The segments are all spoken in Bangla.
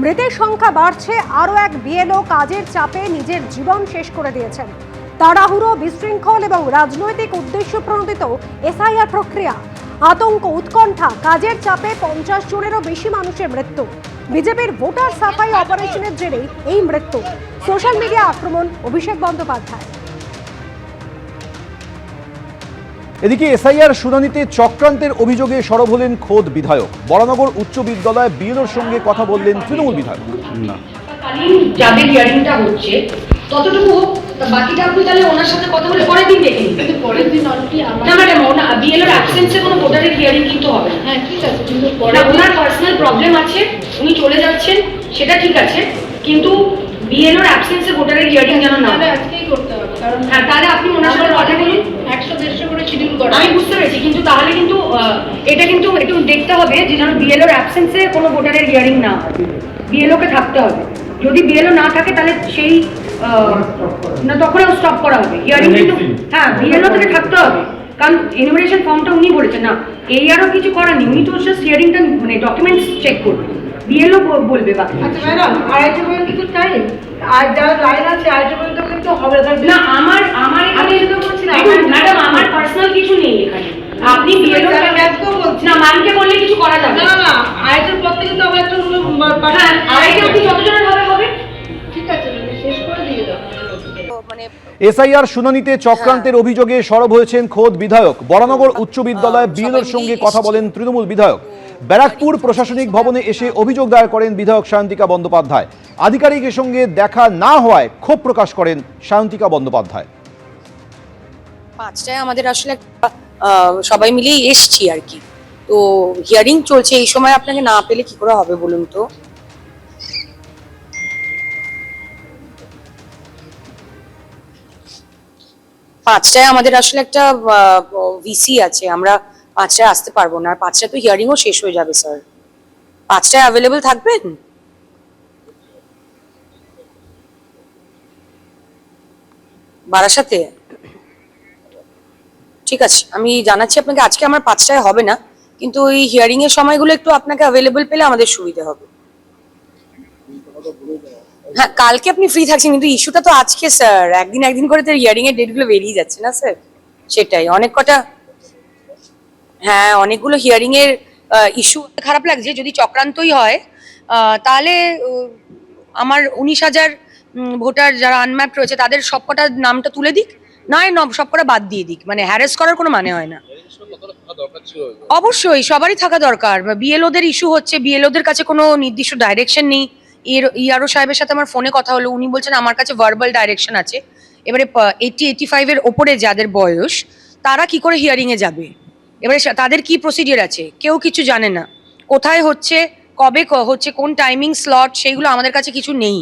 মৃতের সংখ্যা বাড়ছে। আরও এক বিএলও কাজের চাপে নিজের জীবন শেষ করে দিয়েছেন। তাড়াহুড়ো, বিশৃঙ্খল এবং রাজনৈতিক উদ্দেশ্য প্রণোদিত এসআইআর প্রক্রিয়া, আতঙ্ক, উৎকণ্ঠা, কাজের চাপে 50 জনেরও বেশি মানুষের মৃত্যু। বিজেপির ভোটার সাফাই অপারেশনের জেরেই এই মৃত্যু। সোশ্যাল মিডিয়া আক্রমণ অভিষেক বন্দ্যোপাধ্যায়। এদিকে এসআইআর শুনানিতে চক্রান্তের অভিযোগে সরব হলেন খোদ বিধায়ক। বরানগর উচ্চ বিদ্যালয়ে বিএলওর সঙ্গে কথা বললেন তৃণমূল বিধায়ক। যাদের হিয়ারিংটা হচ্ছে ততটুকু হোক, বাকিটা আপনি তাহলে ওনার সাথে কথা বলে পরের দিন দেখে নিন। পরের দিন অলরেডি না ম্যাডাম, বিএলওর অ্যাবসেন্সে কোনো ভোটারের হিয়ারিং কিন্তু হবে না। হ্যাঁ ঠিক আছে, কিন্তু ওনার পার্সোনাল প্রবলেম আছে, উনি চলে যাচ্ছেন, সেটা ঠিক আছে, কিন্তু বিএলওর অ্যাবসেন্সে ভোটারের হিয়ারিং যেন না হয়। আজকেই করতে হবে, কারণ হ্যাঁ তাহলে আপনি ওনার সাথে কথা বলুন। 100-150 করে শিডিউল করা, আমি বুঝতে পেরেছি, কিন্তু তাহলে কিন্তু এটা কিন্তু একটু দেখতে হবে যে যেন বিএলওর অ্যাবসেন্সে কোনো ভোটারের হিয়ারিং না হয়। বিএলওকে থাকতে হবে, যদি বিএলও না থাকে তাহলে সেই না তখন স্টপ করা হবে হিয়ারিং। কিন্তু হ্যাঁ বিএলও থেকে থাকতে হবে, কারণ এনুমারেশন ফর্মটা উনি বলেছেন না, এই আরও কিছু করার নেই, উনি তো জাস্ট হিয়ারিংটা মানে ডকুমেন্টস চেক করবে, বিএলও বলবে বাকি। আচ্ছা ম্যাডাম, আড়াইটা পর্যন্ত তো টাইম, আর যারা লাইন আছে আড়াইটা পর্যন্ত কিন্তু হবে না। আমার আমি যেটা বলছি না ম্যাডাম, আমার পার্সোনাল কিছু নেই এখানে, আপনি বিএলও না মানকে বললে কিছু করা যাবে না। না আড়াইটার পর থেকে তো আবার একটা হ্যাঁ আড়াইটা অব্দি যতজনের হবে হবে। ঠিক আছে, শেষ করে দিয়ে দাও। এসআইআর শুনানিতে চক্রান্তের অভিযোগে সরব হয়েছেন খোদ বিধায়ক। বরানগর উচ্চ বিদ্যালয়ে বিএলওর সঙ্গে কথা বলেন তৃণমূল বিধায়ক। ব্যারাকপুর প্রশাসনিক ভবনে এসে অভিযোগ দায়ের করেন বিধায়ক সায়ন্তিকা বন্দ্যোপাধ্যায়। আধিকারিকের সঙ্গে দেখা না হওয়ায় ক্ষোভ প্রকাশ করেন সায়ন্তিকা বন্দ্যোপাধ্যায়। 5টায় আমাদের আসলে সবাই মিলেই এসছি আর কি, তো হিয়ারিং চলছে, এই সময় আপনাকে না পেলে কি করে হবে বলুন তো। পাঁচটায় আমাদের আসলে একটা ভিসি আছে, আমরা 5টায় আসতে পারবো না, আর 5টায় তো হিয়ারিংও শেষ হয়ে যাবে স্যার। 5টায় অ্যাভেলেবল থাকবেন? বারাসাতে? ঠিক আছে, আমি জানাচ্ছি আপনাকে, আজকে আমার 5টায় হবে না, কিন্তু ওই হিয়ারিং এর সময়গুলো একটু আপনাকে অ্যাভেলেবল পেলে আমাদের সুবিধা হবে। হ্যাঁ কালকে আপনি ফ্রি থাকছেন, কিন্তু ইস্যুটা তো আজকে স্যার, একদিন করে তো হিয়ারিং এর ডেটগুলো বেরিয়ে যাচ্ছে না স্যার, সেটাই অনেক কটা। হ্যাঁ অনেকগুলো হিয়ারিং এর ইস্যু। খারাপ লাগছে, যদি চক্রান্তই হয় তাহলে আমার 19,000 ভোটার যারা আনম্যাপড রয়েছে তাদের সবকটা নামটা তুলে দিক, নয় সবকটা বাদ দিয়ে দিক, মানে হ্যারাস করার কোনো মানে হয় না। অবশ্যই সবারই থাকা দরকার। বিএলওদের ইস্যু হচ্ছে, বিএলওদের কাছে কোনো নির্দিষ্ট ডাইরেকশন নেই। ইআরও সাহেবের সাথে আমার ফোনে কথা হলো, উনি বলছেন আমার কাছে ভার্বাল ডাইরেকশন আছে। এবারে 80-85 এর ওপরে যাদের বয়স, তারা কি করে হিয়ারিং এ যাবে, এবারে তাদের কি প্রসিডিওর আছে কেউ কিছু জানে না। কোথায় হচ্ছে, কবে হচ্ছে, কোন টাইমিং স্লট, সেইগুলো আমাদের কাছে কিছু নেই।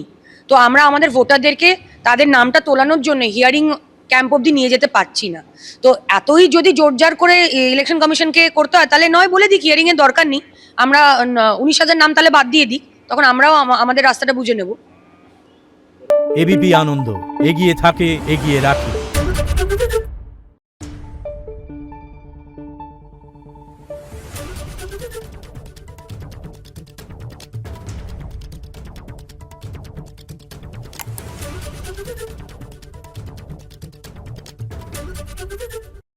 তো আমরা আমাদের ভোটারদেরকে তাদের নামটা তোলানোর জন্য হিয়ারিং ক্যাম্প অব্দি নিয়ে যেতে পারছি না। তো এতই যদি জোরজার করে ইলেকশন কমিশনকে করতে হয়, তাহলে নয় বলে দিক হিয়ারিং এর দরকার নেই, আমরা 19,000 নাম তাহলে বাদ দিয়ে দিক, তখন আমরাও আমাদের রাস্তাটা বুঝে নেব। এবিপি আনন্দ, এগিয়ে থাকে, এগিয়ে রাখে।